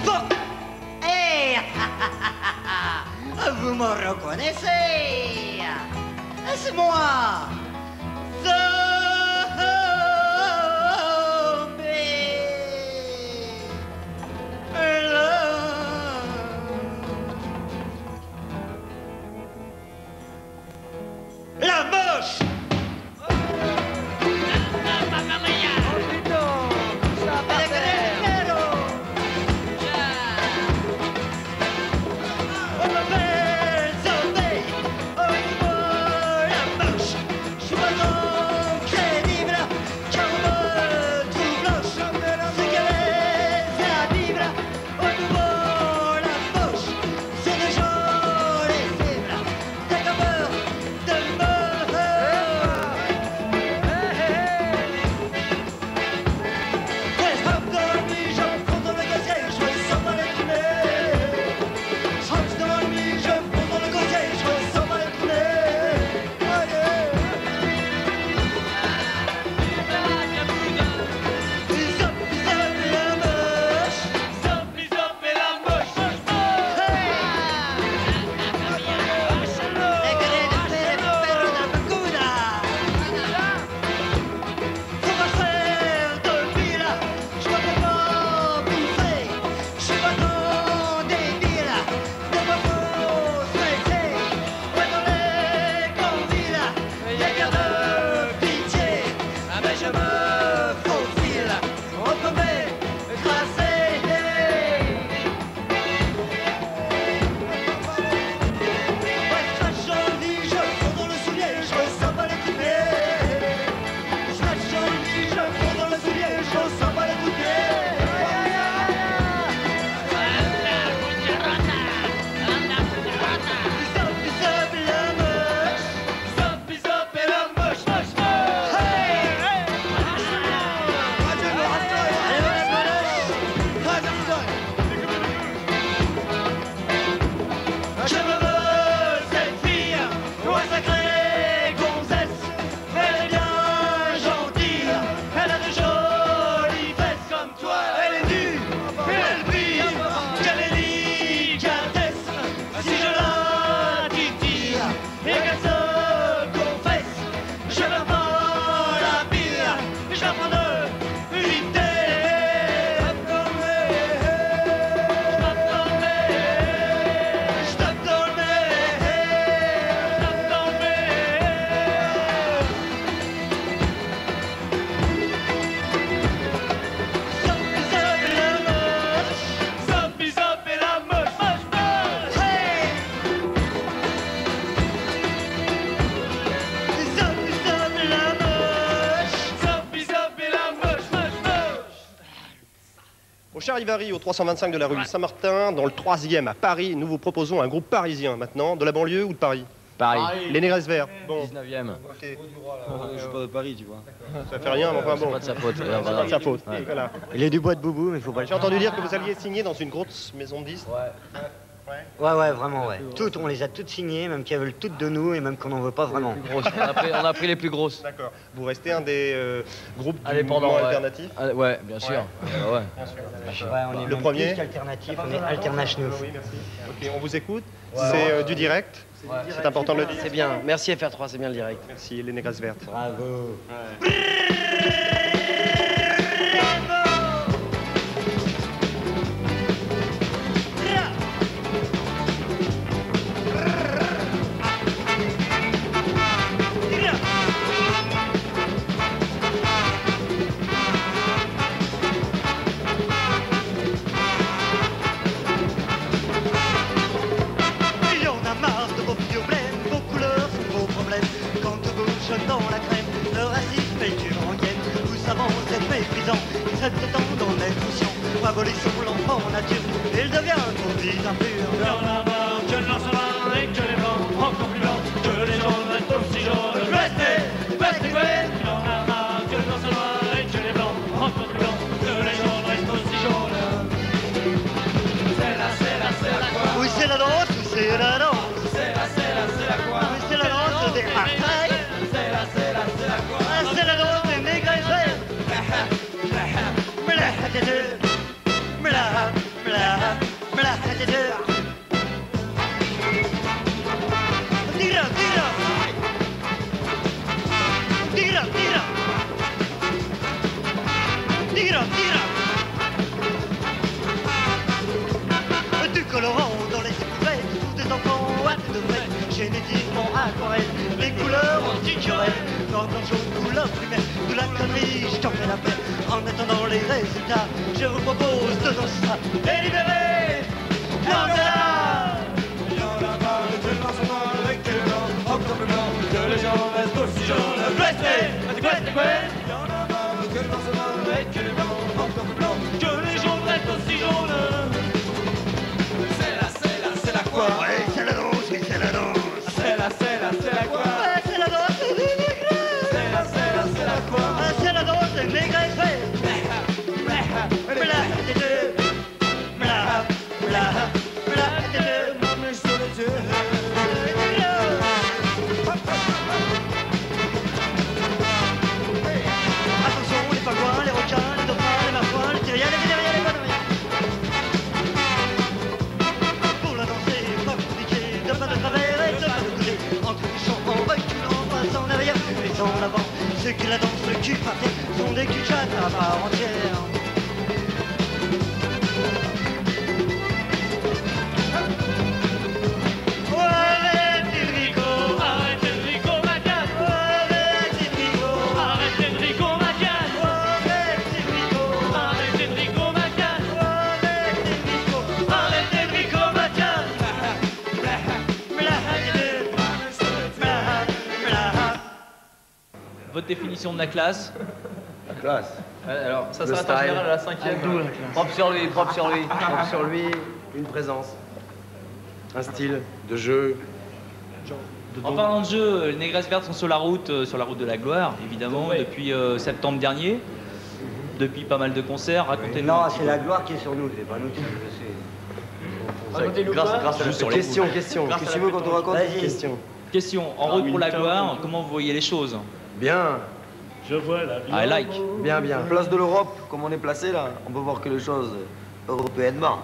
Sport. Hey, vous me reconnaissez? C'est moi, la moche. Au Charivari, au 325 de la rue Saint-Martin, dans le 3e à Paris, nous vous proposons un groupe parisien maintenant, de la banlieue ou de Paris? Paris. Les Négresses Verts. Bon. 19e. Okay. Je suis pas de Paris, tu vois. Ça fait rien, mais enfin bon. C'est pas de sa faute. C'est pas de sa faute. Ouais. Voilà. Il est du bois de boubou, mais il faut pas le J'ai entendu dire que vous alliez signer dans une grosse maison de disques. Ouais, vraiment, ouais. Toutes, on les a toutes signées, même qu'elles veulent toutes de nous, et même qu'on n'en veut pas vraiment. On a pris les plus grosses. D'accord. Vous restez un des groupes du Indépendants, mouvement ouais. alternatif? Ouais, bien sûr. Ouais. Ouais, on est Le même premier plus qu'alternatif, on est alternatif. Oui, merci. Ok, on vous écoute. C'est du direct. C'est important de le dire. C'est bien. Merci FR3, c'est bien le direct. Merci, les Négresses Vertes. Bravo. Abolissons l'enfant nature, il devient trop vite impur. Il y en a marre que le noir et que les blancs, encore plus blancs, que les jaunes restent aussi jaunes. Restez, Gwen. Il y en a marre que le noir et que les blancs, encore plus blancs, que les jaunes restent aussi jaunes. C'est la quoi? Oui, c'est la danse, oui, c'est la danse. C'est la quoi? Oui, c'est la danse des Marseilles. C'est la quoi? Ah, c'est la danse des Négresses Vertes. Tira, tira. Tira, tira. Tira, tira. Du colorant dans les éprouvettes, tous des enfants à tête de fête, génétiquement aquarelle, les couleurs antiquerelles, noir, blanc, jaune, couleur primaire, de la connerie, je t'en fais la paix. En attendant les résultats, je vous propose de danser ça. Et libérez, Mandela. Que les gens restent aussi jaunes. Que les gens restent aussi jaunes. C'est la quoi? Ouais, c'est la danse, oui, c'est la danse. C'est la quoi? Ouais, c'est la danse des négresses. C'est la quoi? Ah, c'est la danse des négresses. Bla, des deux. Bla, bla, bla, des deux. Attention, les pingouins, les requins, les dauphins, les marsouins, les tyriens, les vénériens, les gonorrhiens. Pour la danser, pas compliqué, de pas de travers et de pas de côté. Entre les champs, en reculant, pas en arrière et en avant. Ceux qui la dansent le cul par terre sont des culs de chatte à part entière. Arrêtez le rico, Arrêtez le Rico Macane. arrêtez le rico, Arrêtez le Rico Macane. arrêtez le rico, Arrêtez le Rico Macane. arrêtez le rico. Arrêtez le Rico Macane. Votre définition de la classe? La classe. Alors, ça Le sera en style. général à la 5e. Propre sur lui, propre sur lui. Propre sur lui, une présence. Un style de jeu. En parlant de jeu, les Négresses Vertes sont sur la route de la gloire, évidemment, depuis septembre dernier. Depuis pas mal de concerts. Racontez-nous. Non, un petit c'est peu. la gloire qui est sur nous, c'est pas nous qui Grâce à la Juste sur les Question. Qu'est-ce que tu veux qu'on te raconte? Vas-y. Question. Question, en route pour la gloire, comment vous voyez les choses? Bien, Je vois la vie. I like. bien, bien. Place de l'Europe, comme on est placé là, on peut voir que les choses européennement.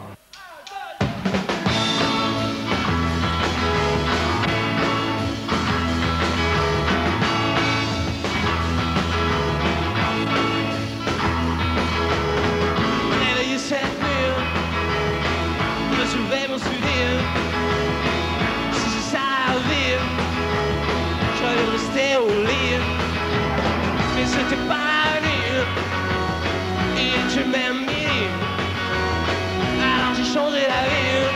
Réveillé cette nuit, me soulever mon souvenir. Si je savais, j'allais rester au lit. Mais c'était pas la nuit, et tu m'aimes bien. Alors j'ai changé la vie,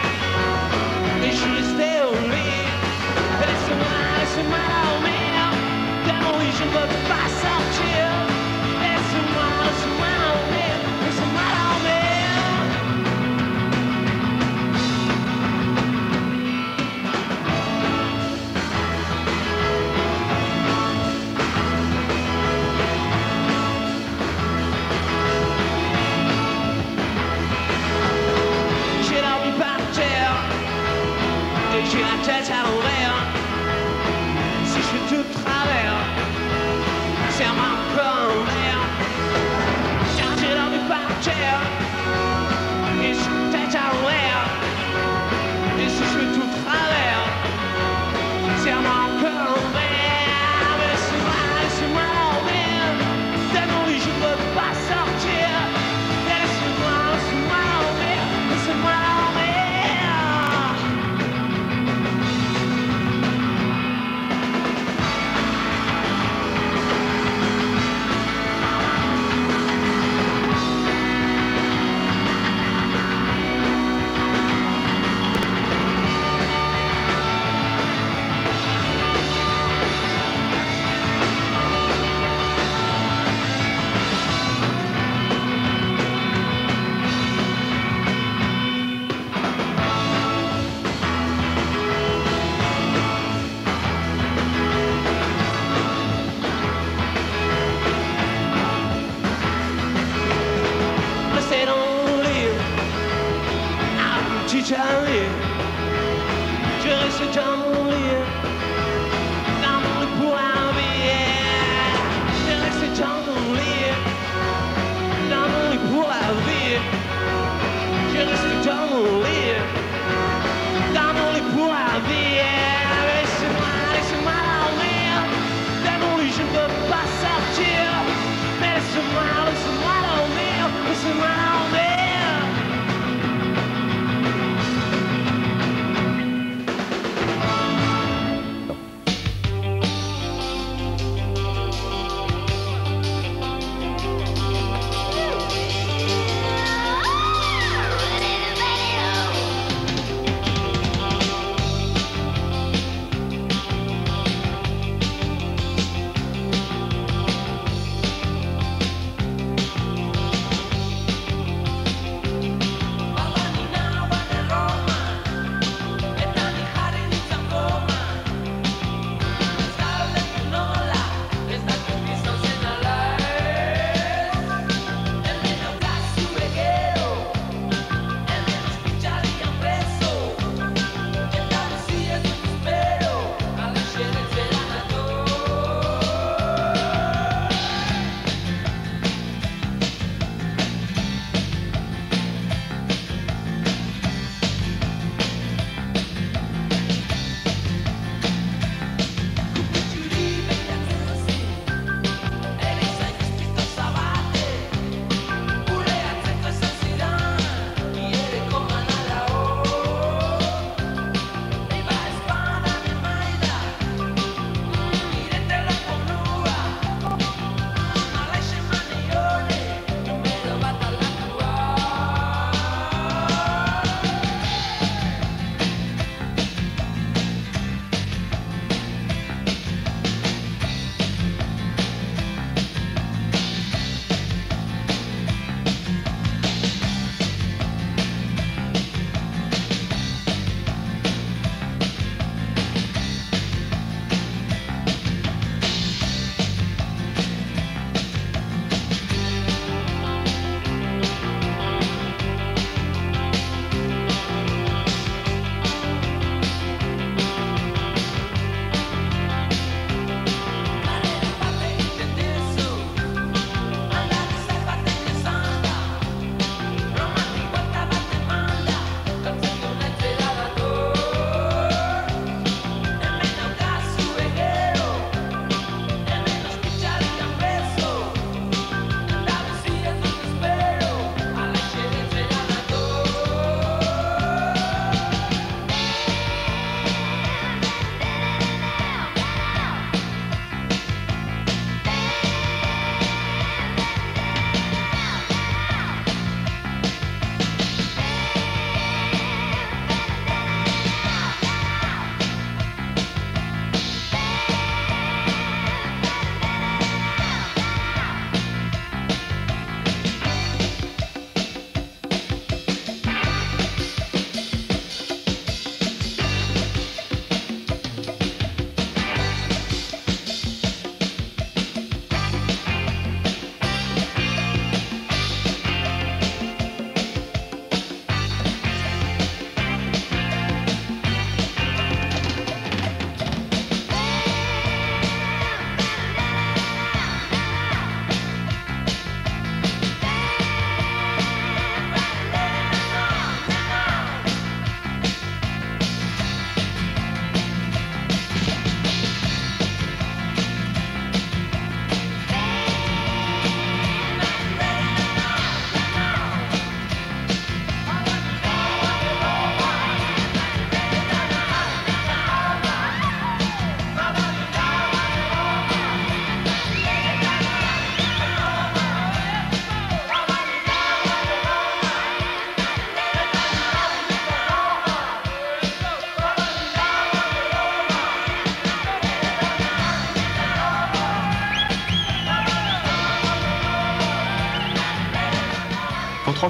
et je suis resté au lit. Laisse-moi dormir, car oui je ne veux pas sortir. Laisse-moi dormir, laisse-moi dormir. J'ai dormi par terre et j'ai la tête à l'envers. Si je fais tout de travers, serre-moi encore un verre. Car j'ai dormi par terre et j'ai la tête à l'envers. Et si je fais tout de travers, serre-moi encore un verre. Mais laisse-moi dormir. Tellement oui, je ne veux pas sortir. Laisse-moi dormir. Laisse-moi dormir. Rester dans mon lit, à mon petit chalet. Je reste dans mon lit pour la vie. Je reste dans mon lit pour la vie. Je reste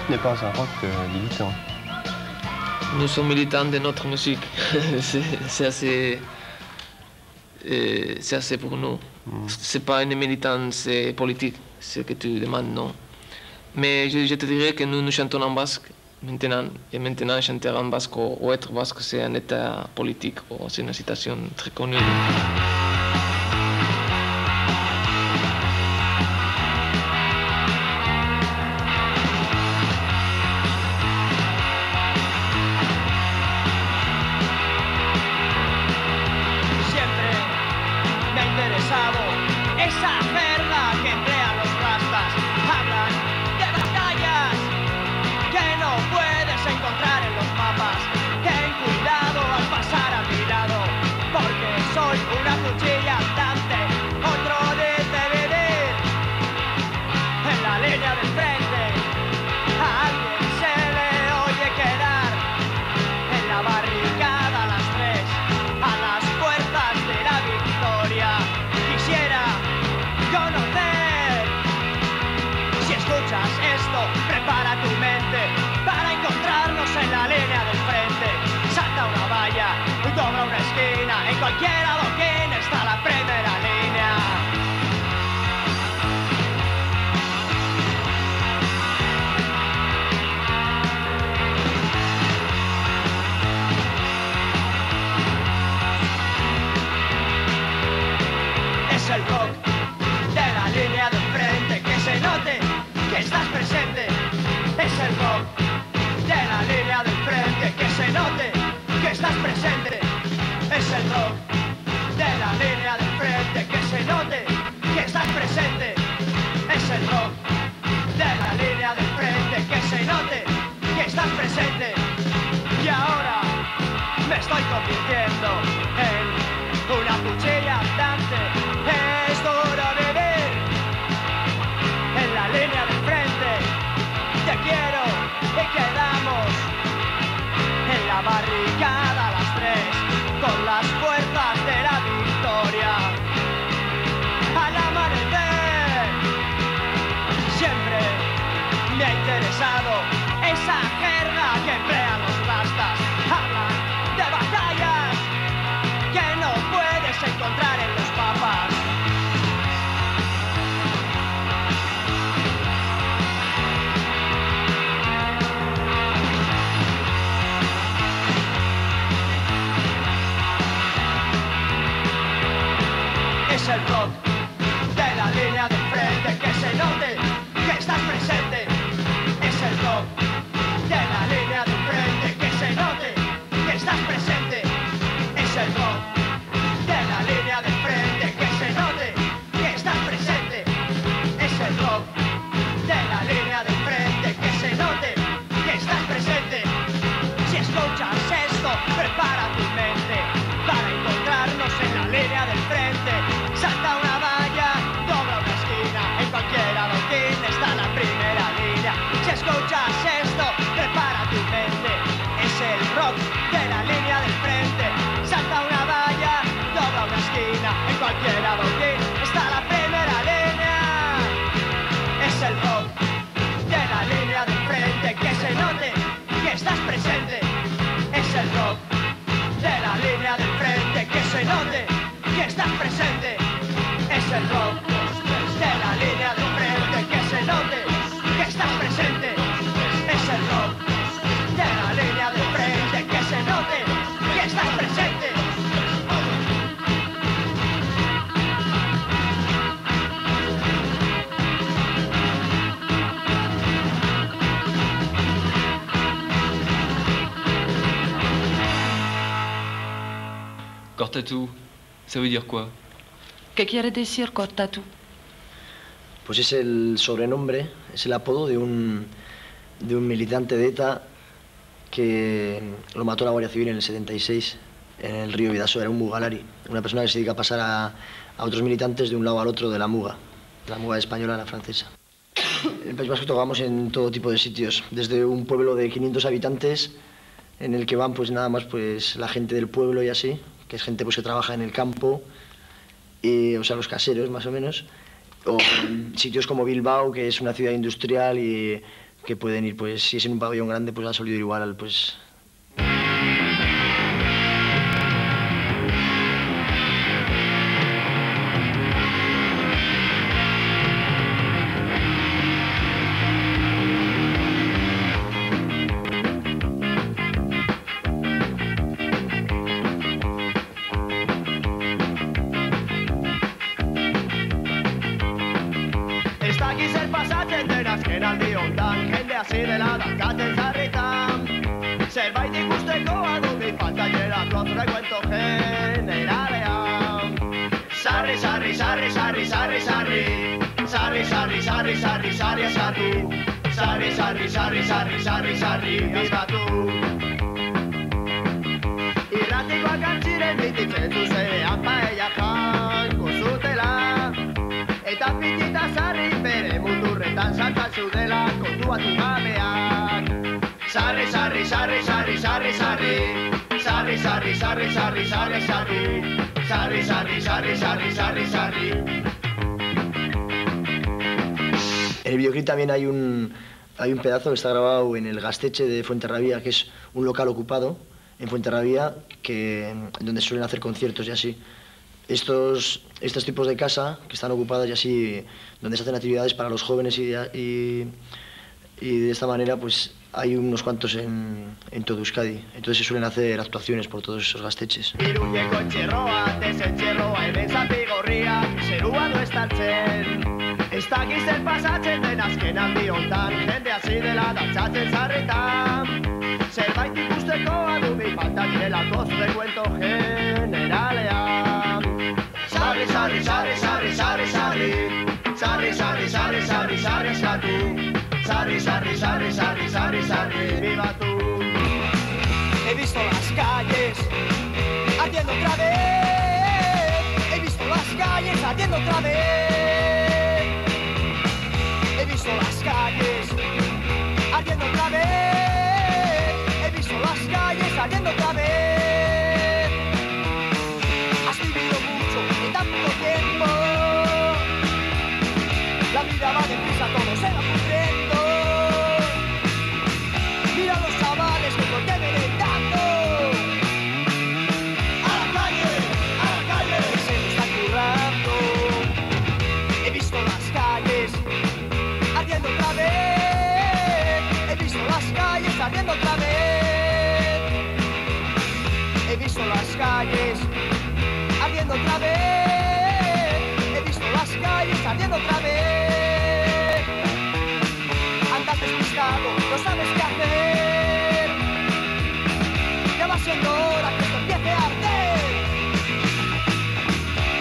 musique n'est pas un rock militant. Nous sommes militants de notre musique. C'est assez pour nous. C'est pas une militance politique, ce que tu demandes, non. Mais je te dirais que nous chantons en basque maintenant. Et maintenant, chanter en basque ou être basque, c'est un état politique ou c'est une citation très connue. Esa jerga que emplean los rastas. Hablan de batallas que no puedes encontrar en los mapas. Ten cuidado al pasar a mi lado, porque soy una cuchilla andante. Otro dice vivir en la línea del frente. A alguien se le oye quedar en la barricada a las 3, a las puertas de la victoria. Quisiera conocer. Si escuchas esto, prepara tu mente para encontrarnos en la línea del frente. Salta una valla, dobla una esquina, en cualquier adoquín está la primera línea. Es el rock de la línea del frente, que se note que estás presente. Es el rock de la línea del frente, que se note que estás presente. Es el rock de la línea del frente, que se note que estás presente. Es el rock de la línea del frente, que se note que estás presente. Y ahora me estoy convirtiendo en una cuchilla andante. Es duro vivir en la línea del frente. Te quiero y quedamos en la barricada a las 3, con las fuerzas de la victoria. Al amanecer siempre me ha interesado esa jerga que emplean los rastas. Hablan de batallas que no puedes encontrar en los mapas. Es el rock de la línea del frente, que se note que estás presente. Es el rock de la línea del frente, que se note que estás presente. Es el rock de la línea del frente, que se note que estás presente. Es el rock de la línea del frente, que se note que estás presente. Si escuchas esto, prepara tu mente para encontrarnos en la línea del frente. Salta una valla, dobla una esquina, en cualquier adoquín está la primera línea. Si escuchas esto, prepara tu mente. Es el rock de la línea del frente. Salta una valla, dobla una esquina, en cualquier adoquín está la primera línea. Es el rock de la línea del frente, que se note que estás presente. Es el rock de la línea del frente, que se note que estás presente. Es el rock de la línea del frente, que se note que estás presente. Es el rock de la línea del frente, que se note que estás presente. Cortatu, ça veut dire quoi? ¿Qué quiere decir Cortatu? Pues es el sobrenombre, es el apodo de un militante de ETA que lo mató la Guardia Civil en el 76 en el río Bidasoa. Era un mugalari, una persona que se dedica a pasar a otros militantes de un lado al otro de la muga española a la francesa. En el País Vasco tocamos en todo tipo de sitios, desde un pueblo de 500 habitantes en el que van pues nada más pues la gente del pueblo y así, que es gente pues que trabaja en el campo, o sea, los caseros más o menos, o en sitios como Bilbao, que es una ciudad industrial y que pueden ir, pues si es en un pabellón grande, pues ha solido igual, pues... Irratikoak antziren mititzen zuzenean paella jango zutela eta pitita sarri bere muturretan saltan zudela kontuatu gabeak. Sarri, sarri, sarri, sarri, sarri, sarri, sarri, sarri, sarri, sarri, sarri, sarri, sarri, sarri, sarri, sarri, sarri, sarri. En el videoclip también hay un pedazo que está grabado en el Gasteche de Fuenterrabía, que es un local ocupado en Fuenterrabía, donde suelen hacer conciertos y así. Estos tipos de casa que están ocupadas y así, donde se hacen actividades para los jóvenes y de esta manera pues hay unos cuantos en todo Euskadi. Entonces se suelen hacer actuaciones por todos esos gasteches. Iruñeko txerroa, desetxerroa, hemen zapigorriak, zerua du estaltzen. Ez dakiz zer pasatzen den azken aldi hontan, jende hasi dela dantzatzen zarretan. Zerbait ikusteko adumi falta direlako zure kuento generalean. Sarri, sarri, sarri, sarri, sarri, sarri, sarri, sarri, sarri, sarri, sarri, sarri, sarri, sarri, sarri, sarri, sarri, sarri, viva tú. He visto las calles ardiendo otra vez. He visto las calles ardiendo otra vez. He visto las calles ardiendo otra vez. He visto las calles ardiendo otra vez. Has vivido mucho en tan poco tiempo. La vida va deprisa, todo se va pudriendo. Mira a los chavales que no te ven tanto. A la calle, se me está currando. He visto las calles ardiendo otra vez. He visto las calles ardiendo otra vez. He visto las calles ardiendo otra vez. He visto las calles ardiendo otra vez. Andas despistado, no sabes qué hacer. Ya va siendo hora que esto empiece a arder.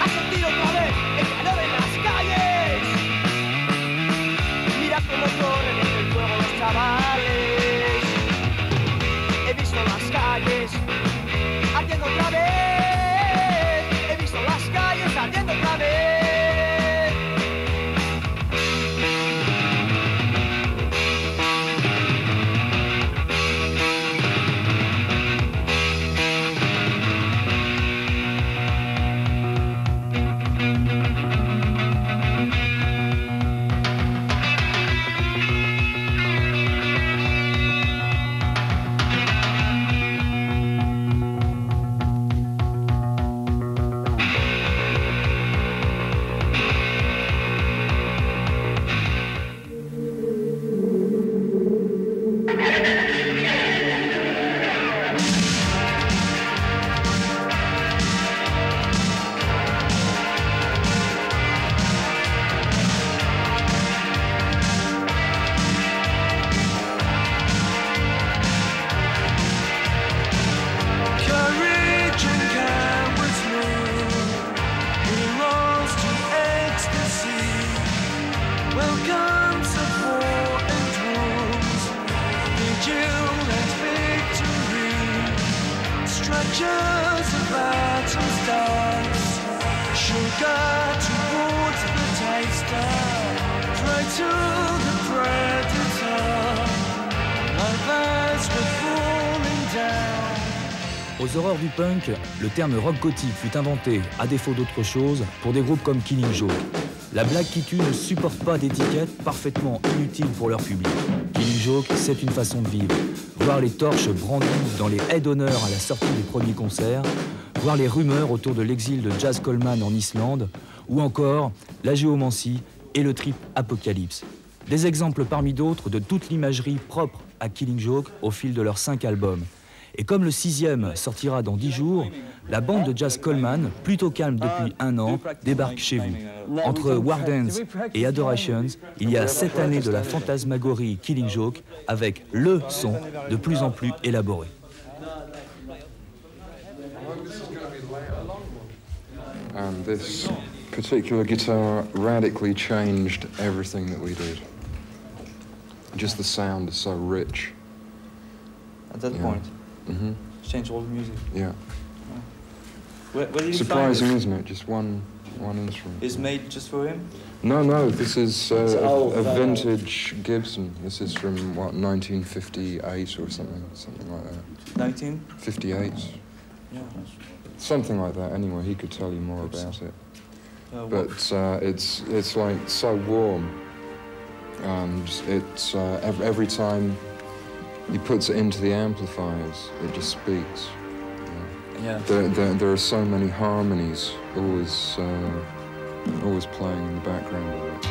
Has sentido otra vez el calor en las calles. Mira cómo corren en el fuego los chavales. He visto las calles ardiendo otra vez. He visto las calles ardiendo otra vez. Aux horreurs du punk, le terme rock gothique fut inventé, à défaut d'autre chose, pour des groupes comme Killing Joke. La blague qui tue ne supporte pas d'étiquette parfaitement inutile pour leur public. Killing Joke, c'est une façon de vivre. Voir les torches brandies dans les haies d'honneur à la sortie des premiers concerts, voir les rumeurs autour de l'exil de Jazz Coleman en Islande, ou encore la géomancie et le trip Apocalypse. Des exemples parmi d'autres de toute l'imagerie propre à Killing Joke au fil de leurs 5 albums. Et comme le 6e sortira dans 10 jours, la bande de Jazz Coleman, plutôt calme depuis 1 an, débarque chez vous. Entre War Dance et Adorations, il y a 7 années de la fantasmagorie Killing Joke avec le son de plus en plus élaboré. And this particular guitar radically changed everything that we did. Just the sound is so rich. At that point, changed all the music. Yeah. Where did you Surprising, find it? isn't it? Just one instrument. It's made just for him? No, this is a vintage Gibson. This is from, what, 1958 or something like that. 1958? Yeah. Something like that, anyway. He could tell you more about it. But it's like so warm. And it's every time he puts it into the amplifiers, it just speaks. Yeah. There are so many harmonies always playing in the background of it.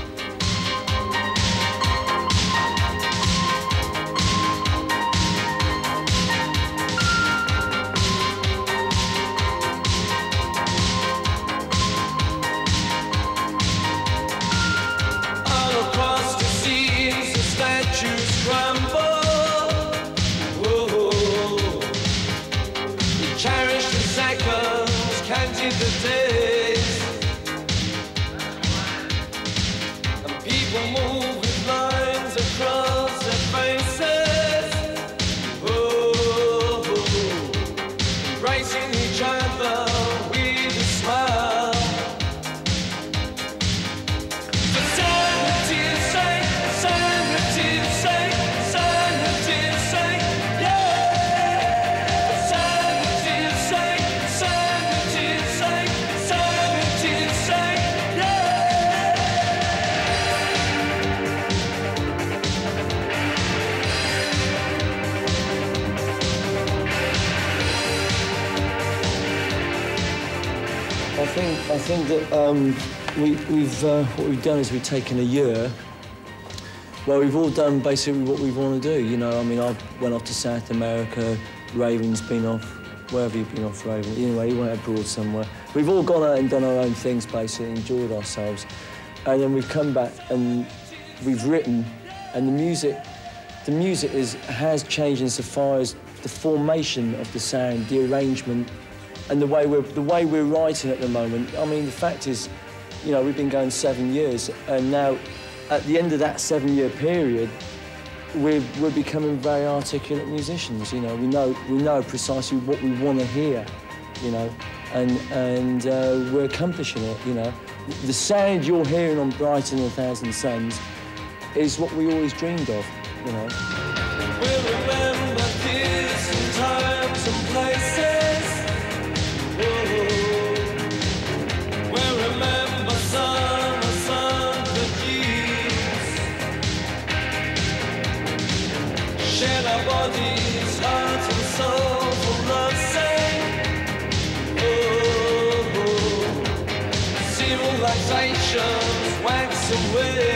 I think that what we've done is we've taken a year where we've all done basically what we want to do. You know, I mean, I went off to South America, Raven's been off, wherever you've been off, Raven. Anyway, he went abroad somewhere. We've all gone out and done our own things, basically, enjoyed ourselves. And then we've come back and we've written, and the music has changed insofar as the formation of the sound, the arrangement, and the way we're writing at the moment. I mean, the fact is, you know, we've been going 7 years, and now, at the end of that 7-year period, we're becoming very articulate musicians. You know, we know precisely what we want to hear, you know, and we're accomplishing it. You know, the sound you're hearing on Brighton and 1,000 Suns is what we always dreamed of. You know. We'll remember kids and times and places. We'll remember summer years. Share our bodies, heart and soul for love's sake. Civilizations wax away.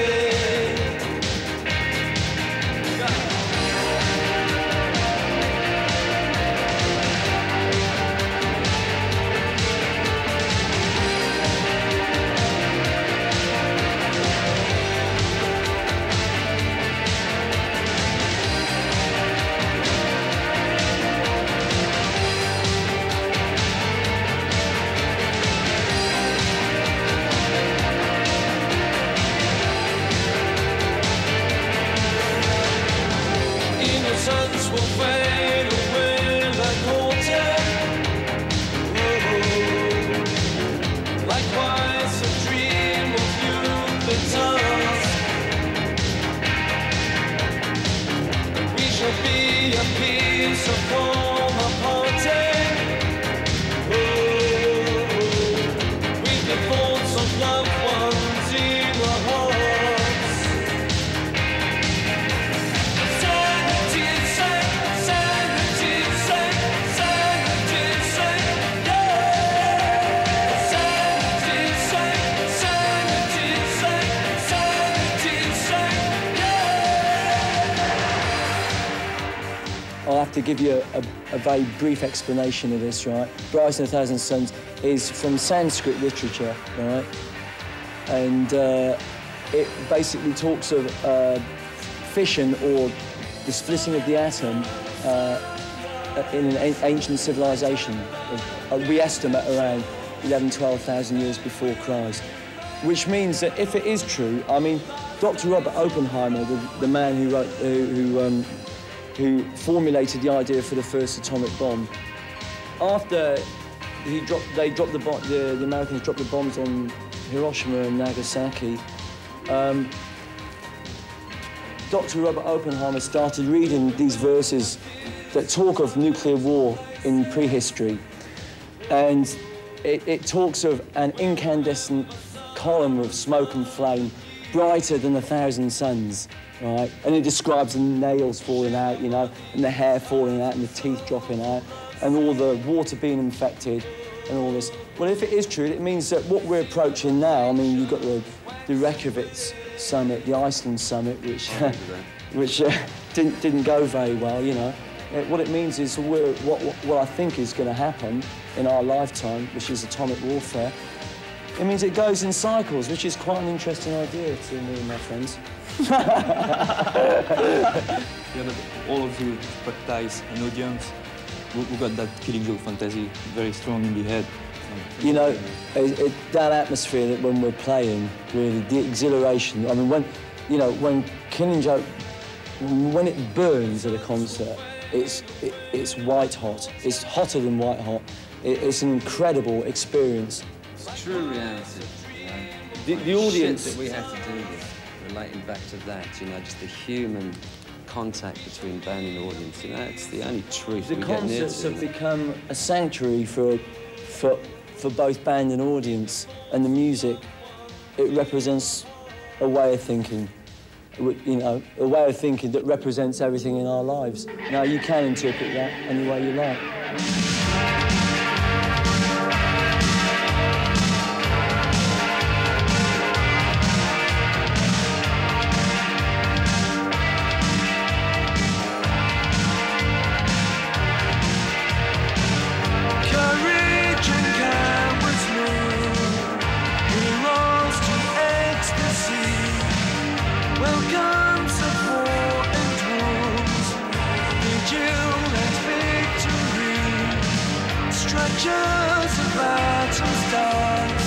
Innocence will fade away like autumn. Likewise a dream of you that we shall be a piece of former parting. With the thoughts of loved ones in our hearts. have to give you a very brief explanation of this, right? Brides and a Thousand Suns is from Sanskrit literature, right? And it basically talks of fission, or the splitting of the atom in an ancient civilization. We estimate around 12,000 years before Christ. Which means that if it is true, I mean, Dr. Robert Oppenheimer, the man who wrote, who formulated the idea for the first atomic bomb, after the Americans dropped the bombs on Hiroshima and Nagasaki, Dr. Robert Oppenheimer started reading these verses that talk of nuclear war in prehistory, and it talks of an incandescent column of smoke and flame brighter than 1,000 suns, right? And it describes the nails falling out, you know, and the hair falling out and the teeth dropping out and all the water being infected and all this. Well, if it is true, it means that what we're approaching now, I mean, you've got the Reykjavik summit, the Iceland summit, which didn't go very well, you know. What it means is what I think is going to happen in our lifetime, which is atomic warfare. It means it goes in cycles, which is quite an interesting idea to me and my friends. All of you practice an audience who got that Killing Joke fantasy very strong in the head. You know, that atmosphere that when we're playing, really, the exhilaration. I mean, when Killing Joke, when it burns at a concert, it's white hot. It's hotter than white hot. It's an incredible experience. It's true reality. You know? The audience Shit that we have to deal with, relating back to that, you know, just the human contact between band and audience. You know, it's the only truth the we get near to. concerts have become a sanctuary for both band and audience, and the music, it represents a way of thinking. You know, a way of thinking that represents everything in our lives. Now, you can interpret that any way you like. Just about to start.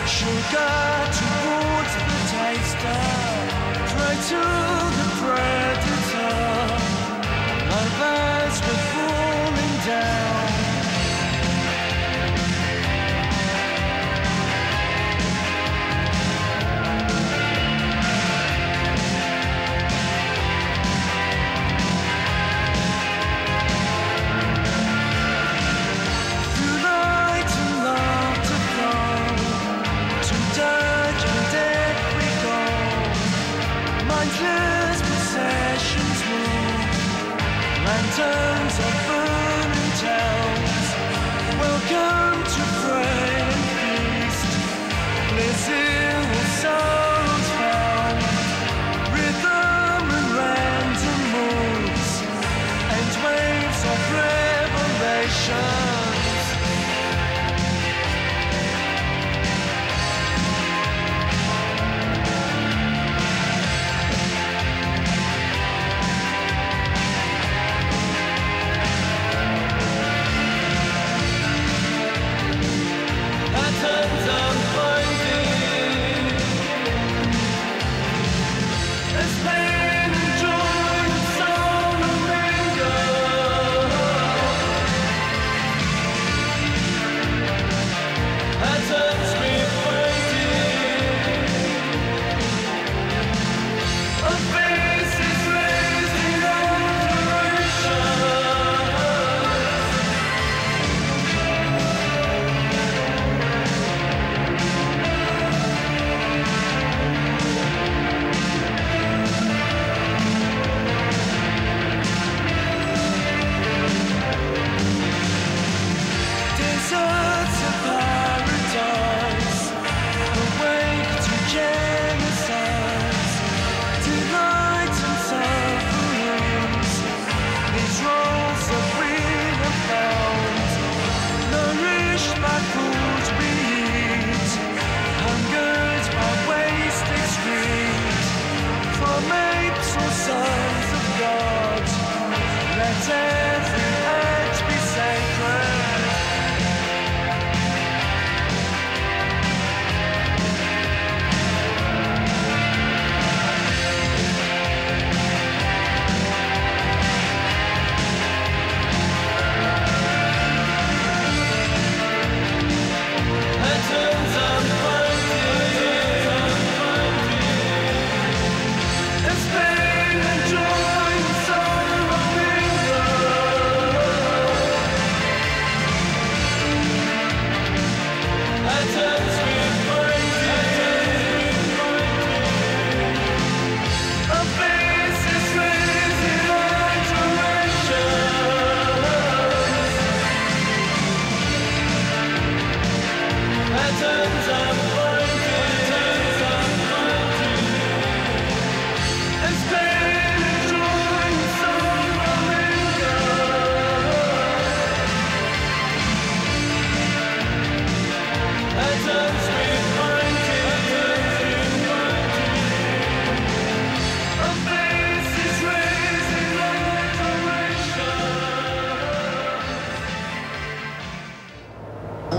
Sugar towards the taster. Pray to the predator. Like as we're falling down. Lanterns of burning towns. Welcome to pray and feast. Blessing with sorrows found. Rhythm and random moves. And waves of revelations. pretends the edge be sacred.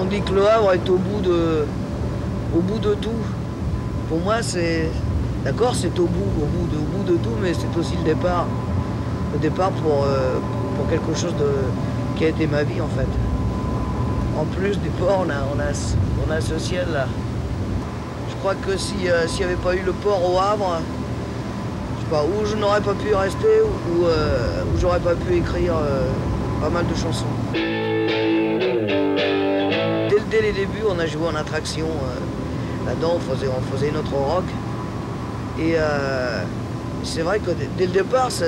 On dit que Le Havre est au bout de tout. Pour moi, c'est... D'accord, c'est au bout de tout, mais c'est aussi le départ. Le départ pour quelque chose qui a été ma vie, en fait. En plus du port, on a ce ciel-là. Je crois que s'il n'y avait pas eu le port au Havre, je sais pas, où je n'aurais pas pu rester, ou j'aurais pas pu écrire pas mal de chansons. Dès les débuts, on a joué en attraction. Là-dedans, on faisait notre rock. Et c'est vrai que dès le départ, ça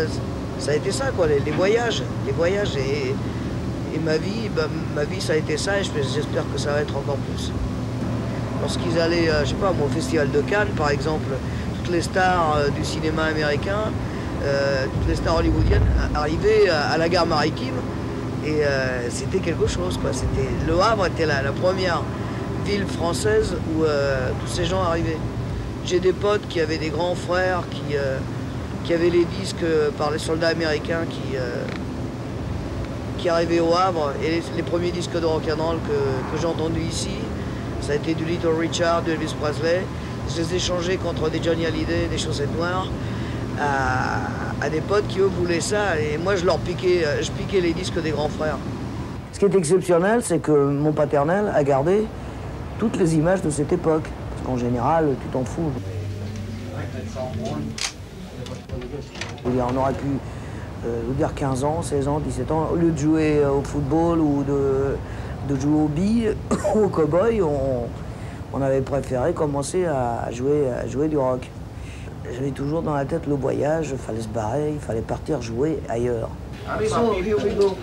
a été ça, quoi, les voyages. Et ma vie, ça a été ça, et j'espère que ça va être encore plus. Lorsqu'ils allaient, je sais pas, moi, au Festival de Cannes, par exemple, toutes les stars du cinéma américain, toutes les stars hollywoodiennes arrivaient à la gare maritime. Et c'était quelque chose, quoi. Le Havre était la première ville française où tous ces gens arrivaient. J'ai des potes qui avaient des grands frères qui avaient les disques par les soldats américains qui arrivaient au Havre. Et les premiers disques de rock'n'roll que j'ai entendus ici, ça a été du Little Richard, de Elvis Presley. Je les ai échangés contre des Johnny Hallyday, des Chaussettes Noires, à des potes qui, eux, voulaient ça. Et moi, je piquais les disques des grands frères. Ce qui est exceptionnel, c'est que mon paternel a gardé toutes les images de cette époque. Parce qu'en général, tu t'en fous. On aurait pu dire 15 ans, 16 ans, 17 ans. Au lieu de jouer au football ou de jouer aux billes, au cow-boy, on avait préféré commencer à jouer du rock. J'avais toujours dans la tête le voyage, il fallait se barrer, il fallait partir jouer ailleurs. So, here we go.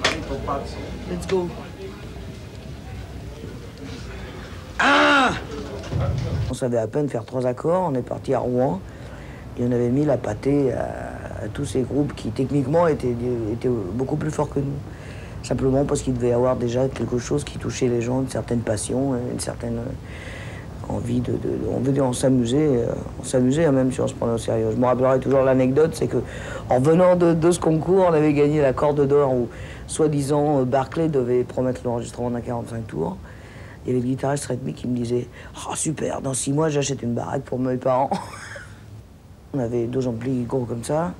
Let's go. Ah! On savait à peine faire 3 accords, on est parti à Rouen et on avait mis la pâtée à tous ces groupes qui techniquement étaient beaucoup plus forts que nous. Simplement parce qu'il devait y avoir déjà quelque chose qui touchait les gens, une certaine passion, une certaine envie on s'amusait même si on se prenait au sérieux. Je me rappellerai toujours l'anecdote, c'est que en venant de ce concours, on avait gagné la Corde d'Or où, soi-disant, Barclay devait promettre l'enregistrement d'un 45 tours. Il y avait le guitariste rythmique qui me disait « Oh super, dans 6 mois, j'achète une baraque pour mes parents. » On avait 2 amplis gros comme ça.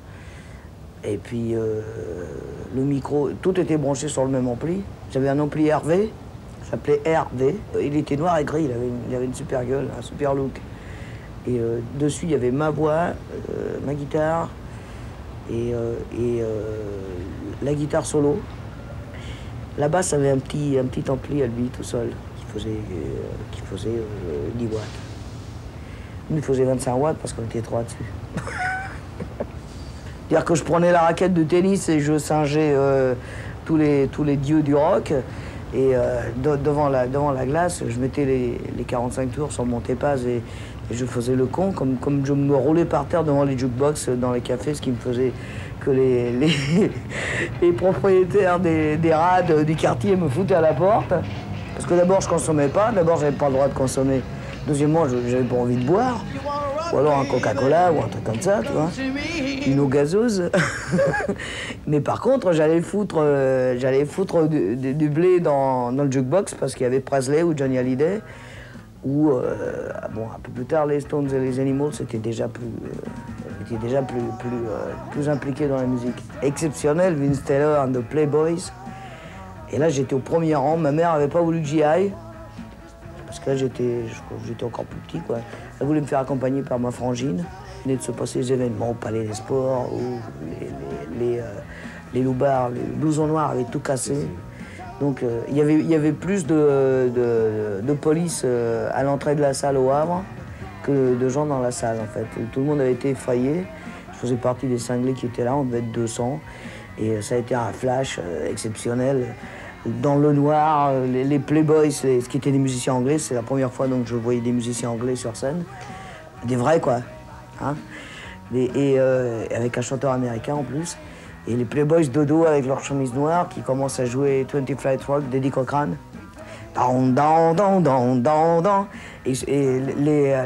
Et puis, le micro, tout était branché sur le même ampli. J'avais un ampli RV. S'appelait RV. Il était noir et gris, il avait une super gueule, un super look. Et dessus, il y avait ma voix, ma guitare et la guitare solo. La basse avait un petit ampli à lui tout seul qui faisait 10 watts. Nous, il faisait 25 watts parce qu'on était 3 dessus. C'est-à-dire que je prenais la raquette de tennis et je singeais tous les dieux du rock. Et devant la glace, je mettais les 45 tours sur mon tépaz et je faisais le con, comme je me roulais par terre devant les jukebox dans les cafés, ce qui me faisait que les propriétaires des rades du quartier me foutaient à la porte. Parce que d'abord, je consommais pas, d'abord, j'avais pas le droit de consommer. Deuxièmement, j'avais pas envie de boire. Ou alors un Coca-Cola ou un truc comme ça, tu vois. Une eau gazeuse. Mais par contre, j'allais foutre du blé dans le jukebox parce qu'il y avait Presley ou Johnny Hallyday. Ou, bon, un peu plus tard, les Stones et les Animals étaient déjà plus impliqués dans la musique. Exceptionnel, Vince Taylor and the Playboys. Et là, j'étais au premier rang. Ma mère n'avait pas voulu que j'y aille. Parce que là, j'étais encore plus petit, quoi. Elle voulait me faire accompagner par ma frangine. Il venait de se passer des événements au Palais des Sports, où les loupards, les blousons noirs avaient tout cassé. Donc, il y avait plus de police à l'entrée de la salle au Havre que de gens dans la salle, en fait. Tout le monde avait été effrayé. Je faisais partie des cinglés qui étaient là, on devait être 200. Et ça a été un flash exceptionnel. Dans le noir, les Playboys, ce qui étaient des musiciens anglais, c'est la première fois donc je voyais des musiciens anglais sur scène. Des vrais, quoi. Hein, et avec un chanteur américain en plus. Et les Playboys dodo avec leur chemise noire qui commencent à jouer 20 Flight Rock d'Eddie Cochran. Et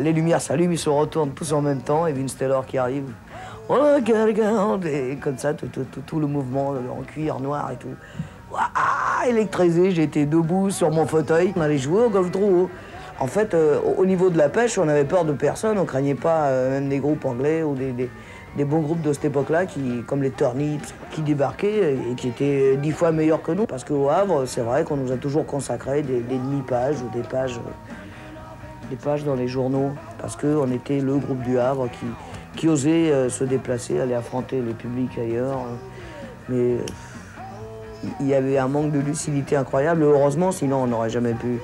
les lumières s'allument, ils se retournent tous en même temps et Vince Taylor qui arrive. Et comme ça, tout le mouvement en cuir noir et tout. Ouah, électrisé, j'étais debout sur mon fauteuil. On allait jouer au golf drouot. En fait, au niveau de la pêche, on avait peur de personne. On craignait pas même des groupes anglais ou des bons groupes de cette époque-là, comme les Turnips, qui débarquaient et qui étaient 10 fois meilleurs que nous. Parce qu'au Havre, c'est vrai qu'on nous a toujours consacré des demi-pages ou des pages dans les journaux. Parce qu'on était le groupe du Havre qui osait se déplacer, aller affronter le public ailleurs. Mais il y avait un manque de lucidité incroyable. Heureusement, sinon on n'aurait jamais pu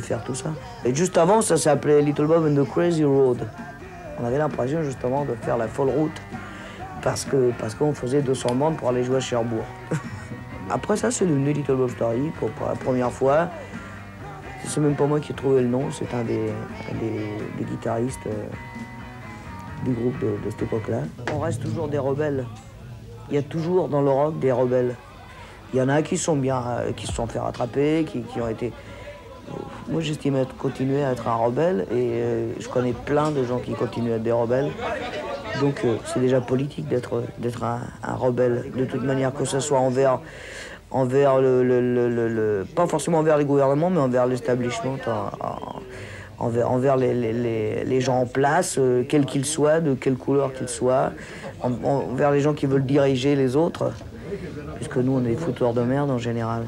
faire tout ça. Et juste avant, ça s'appelait Little Bob and the Crazy Road. On avait l'impression justement de faire la folle route parce qu'on faisait 200 bandes pour aller jouer à Cherbourg. Après ça, c'est devenu Little Bob Story pour la première fois. C'est même pas moi qui ai trouvé le nom, c'est un des guitaristes du groupe de cette époque-là. On reste toujours des rebelles. Il y a toujours dans le rock des rebelles. Il y en a qui se sont fait rattraper, qui ont été... Moi, j'estime continuer à être un rebelle et je connais plein de gens qui continuent à être des rebelles. Donc, c'est déjà politique d'être un rebelle, de toute manière, que ce soit envers pas forcément envers les gouvernements, mais envers l'establishment, envers les gens en place, quels qu'ils soient, de quelle couleur qu'ils soient, envers les gens qui veulent diriger les autres, puisque nous, on est des fouteurs de merde en général.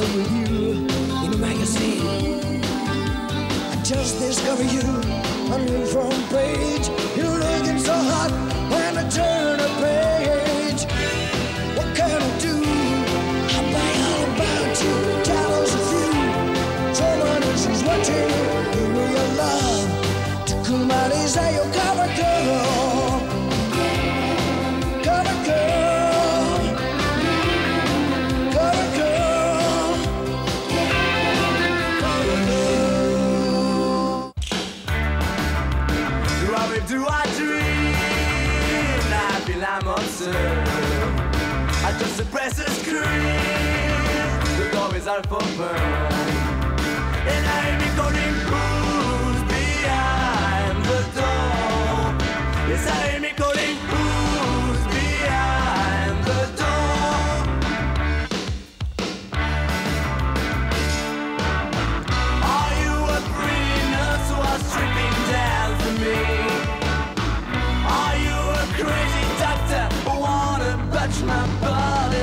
love with you in a magazine. I just discovered you on the front page. You're looking so hot when I turn a page. What can I do? I buy all about you, jealous of you. Someone else is watching, give me your love. To come out is that your cover girl. Cover girl. Cover girl. Cover girl. Do I dream? I feel I'm observed. I just suppress the screen. The door is out for burn. And I hear me calling, who's behind the door? Yes, I hear me calling, who's behind the door? Are you a pretty nurse who are stripping down for me? Are you a crazy doctor who wanna touch my body?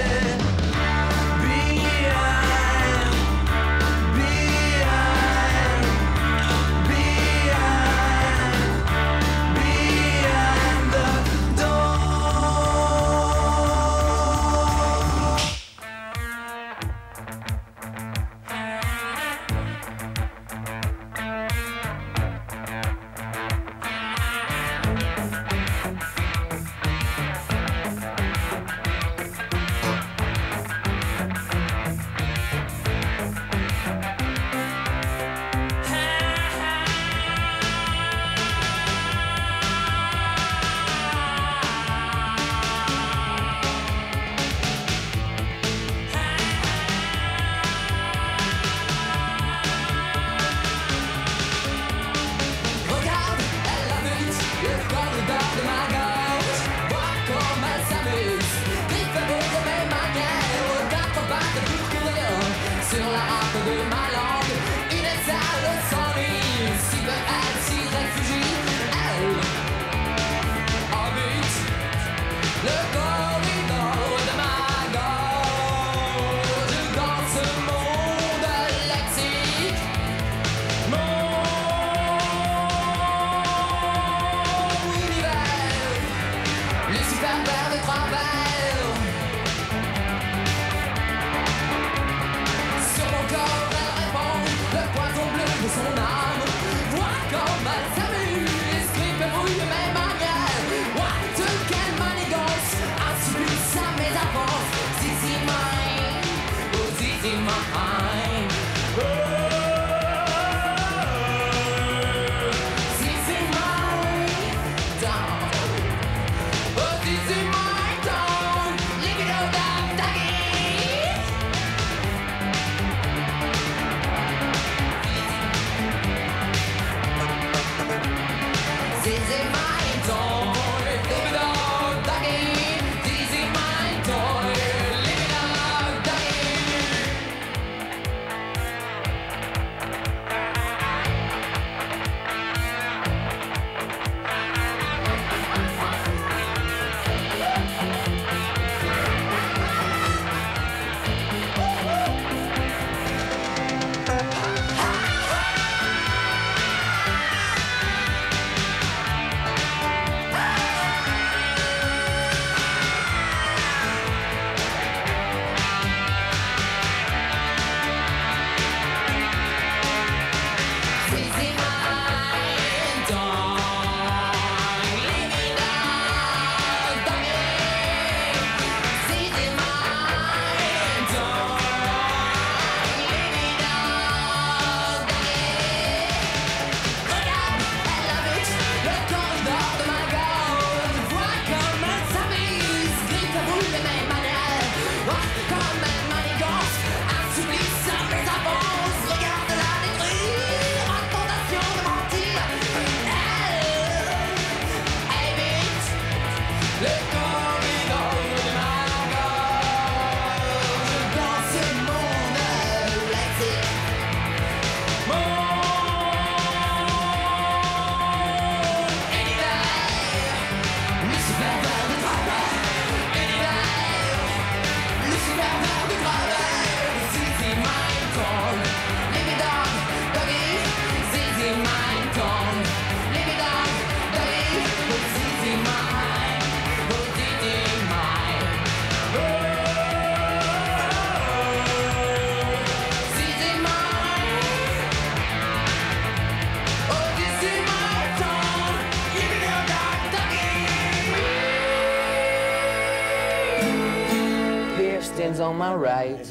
stands on my right.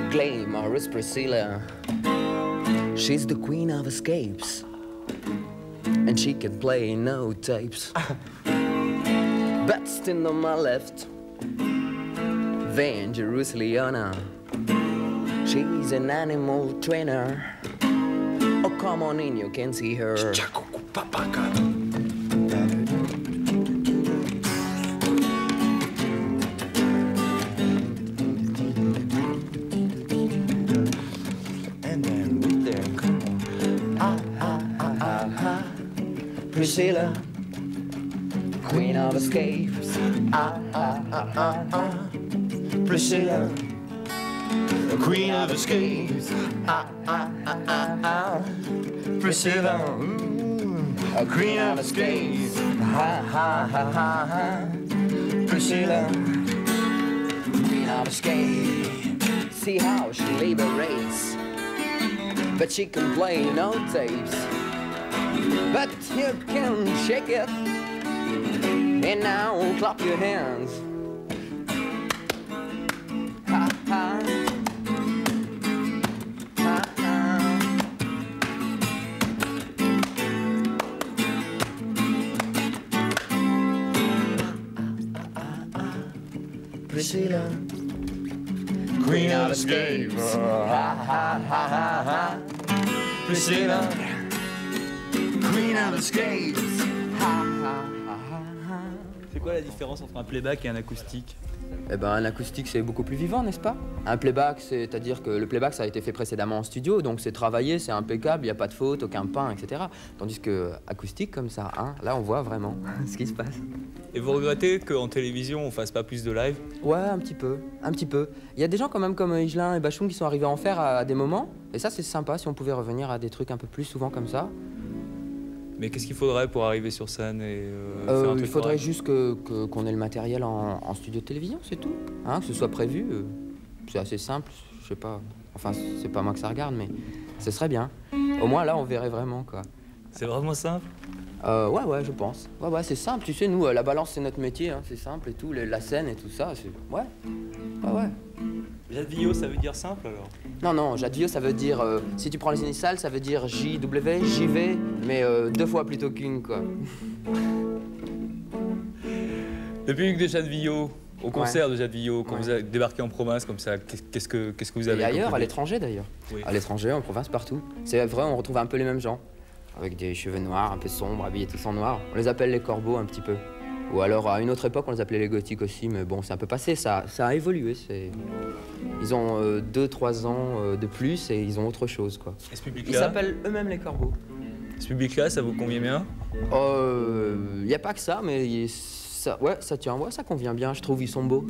Glamorous Priscilla. She's the queen of escapes, and she can play no tapes. But stand on my left, Dangerous Leona. She's an animal trainer. Oh, come on in, you can see her. Priscilla, queen of escapes. Priscilla, queen of escapes. Priscilla, a queen of escapes. Priscilla, queen of escapes. See how she liberates, but she can play no tapes. But you can shake it, and now clap your hands. Ha ha. Ha ha. Priscilla, queen of escape. Ha ha ha ha ha. Priscilla, queen of escapes. C'est quoi la différence entre un playback et un acoustique? Eh ben, un acoustique, c'est beaucoup plus vivant, n'est-ce pas? Un playback, c'est-à-dire que le playback, ça a été fait précédemment en studio, donc c'est travaillé, c'est impeccable, il n'y a pas de faute, aucun pain, etc. Tandis que acoustique, comme ça, hein, là, on voit vraiment ce qui se passe. Et vous regrettez qu'en télévision, on fasse pas plus de live? Ouais, un petit peu, un petit peu. Il y a des gens quand même comme Higelin et Bachung qui sont arrivés à en faire à des moments, et ça, c'est sympa si on pouvait revenir à des trucs un peu plus souvent comme ça. Mais qu'est-ce qu'il faudrait pour arriver sur scène et faire un truc il faudrait correct? juste qu'on ait le matériel en studio de télévision, c'est tout. Hein, que ce soit prévu, c'est assez simple, je sais pas. Enfin, c'est pas moi que ça regarde, mais ce serait bien. Au moins, là, on verrait vraiment, quoi. C'est vraiment simple? Ouais, je pense. Ouais, c'est simple, tu sais, nous, la balance, c'est notre métier, hein, c'est simple et tout, la scène et tout ça, c'est... Ouais. Jadvio, ça veut dire simple, alors? Non, Jadvio, ça veut dire... si tu prends les initiales, ça veut dire JW, JV, mais 2 fois plutôt qu'une, quoi. Le public de Jadvio, au concert de Jadvio, quand vous avez débarqué en province comme ça, qu'est-ce que vous avez? Et ailleurs, à l'étranger, d'ailleurs. Oui. À l'étranger, en province, partout. C'est vrai, on retrouve un peu les mêmes gens, avec des cheveux noirs, un peu sombres, habillés tous en noir. On les appelle les corbeaux, un petit peu. Ou alors, à une autre époque, on les appelait les gothiques aussi, mais bon, c'est un peu passé, ça a évolué. Ils ont 2-3 ans de plus et ils ont autre chose, quoi. Et ce public-là? Ils s'appellent eux-mêmes les corbeaux. Ce public-là, ça vous convient bien? Y a pas que ça, mais ça convient bien, je trouve, ils sont beaux.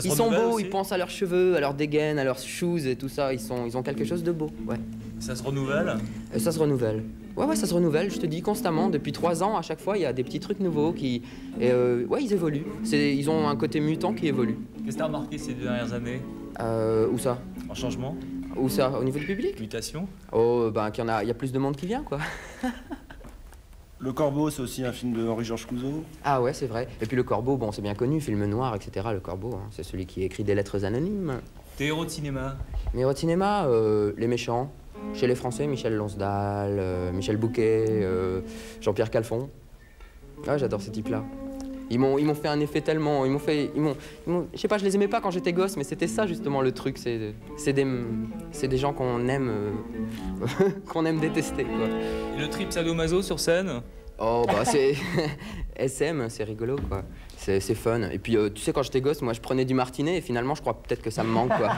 Ils sont beaux, ils pensent à leurs cheveux, à leurs dégaines, à leurs shoes et tout ça, ils ont quelque chose de beau, ouais. Ça se renouvelle? Ça se renouvelle. Ouais, ça se renouvelle, je te dis, constamment. Depuis 3 ans, à chaque fois, il y a des petits trucs nouveaux qui... ils évoluent. Ils ont un côté mutant qui évolue. Qu'est-ce que t'as remarqué ces 2 dernières années? Où ça? En changement? Où ça? Au niveau du public? Mutation? Oh, qu'il y a plus de monde qui vient, quoi. Le Corbeau, c'est aussi un film de Henri-Georges Clouzot. Ah ouais, c'est vrai. Et puis Le Corbeau, bon, c'est bien connu, film noir, etc. Le Corbeau, hein, c'est celui qui écrit des lettres anonymes. Tes héros de cinéma? Mes héros de cinéma, Les Méchants. Chez les Français, Michel Lonsdal, Michel Bouquet, Jean-Pierre Calfon. Ah, j'adore ces types-là. Ils m'ont fait un effet tellement... je sais pas, je les aimais pas quand j'étais gosse, mais c'était ça justement le truc. C'est des gens qu'on aime... qu'on aime détester, quoi. Et le trip sadomaso sur scène? Oh, c'est... SM, c'est rigolo, quoi. C'est fun. Et puis, tu sais, quand j'étais gosse, moi, je prenais du martinet et finalement, je crois peut-être que ça me manque, quoi.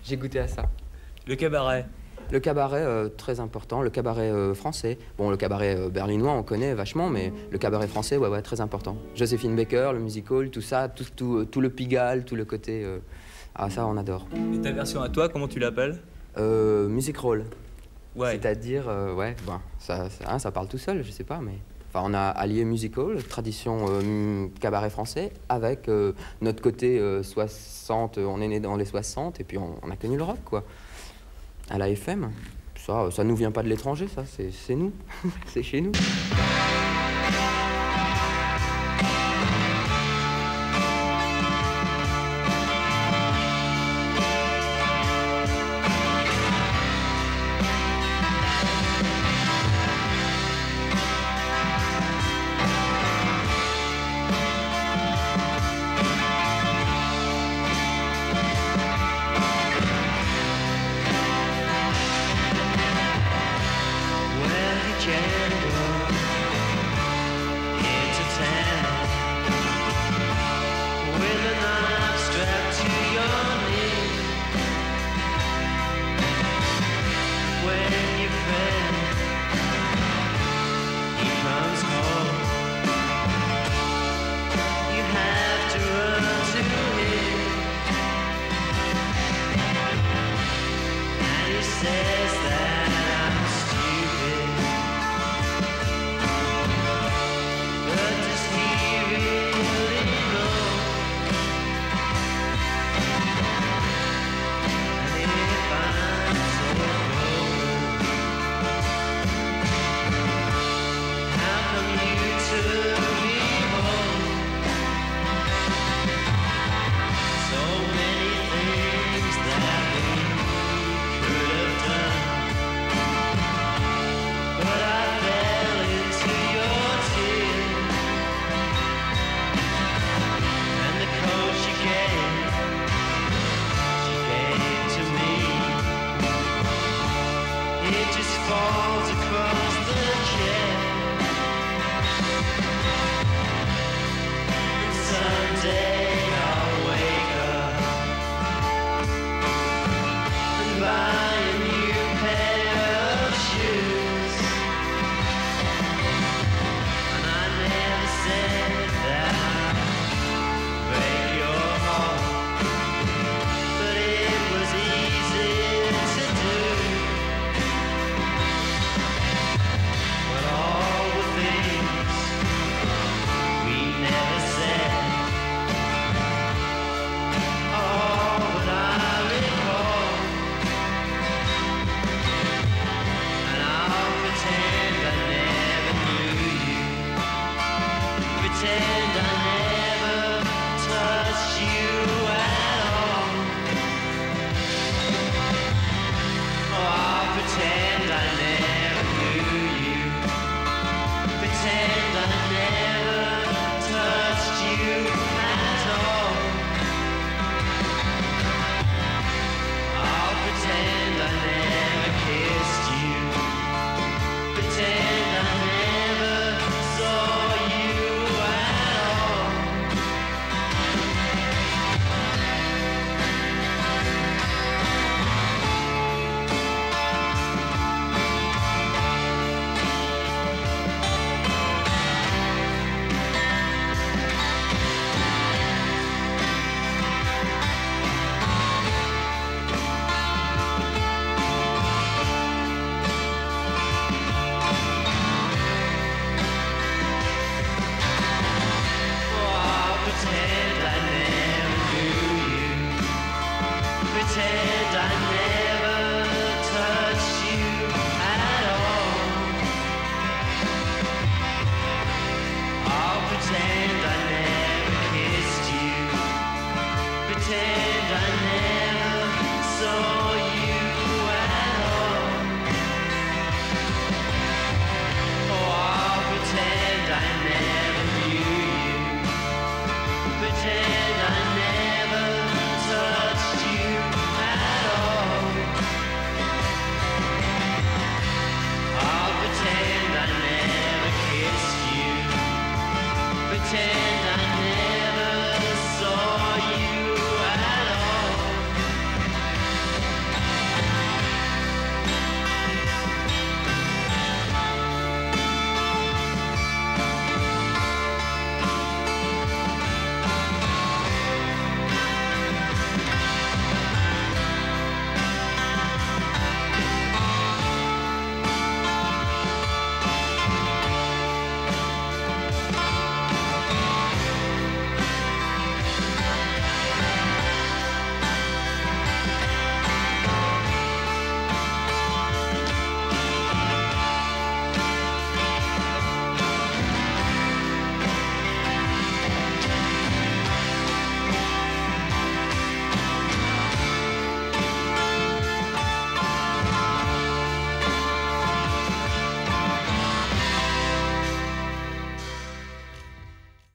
J'ai goûté à ça. Le cabaret? Le cabaret, très important. Le cabaret français. Bon, le cabaret berlinois, on connaît vachement, mais le cabaret français, ouais, très important. Joséphine Baker, le musical, tout ça, tout le Pigalle, tout le côté... ça, on adore. Et ta version à toi, comment tu l'appelles? Music roll. Ouais. C'est-à-dire, ça parle tout seul, je sais pas, mais... Enfin, on a allié musical, tradition cabaret français, avec notre côté 60, on est né dans les 60, et puis on a connu le rock, quoi. À la FM, ça nous vient pas de l'étranger, ça, c'est nous, c'est chez nous.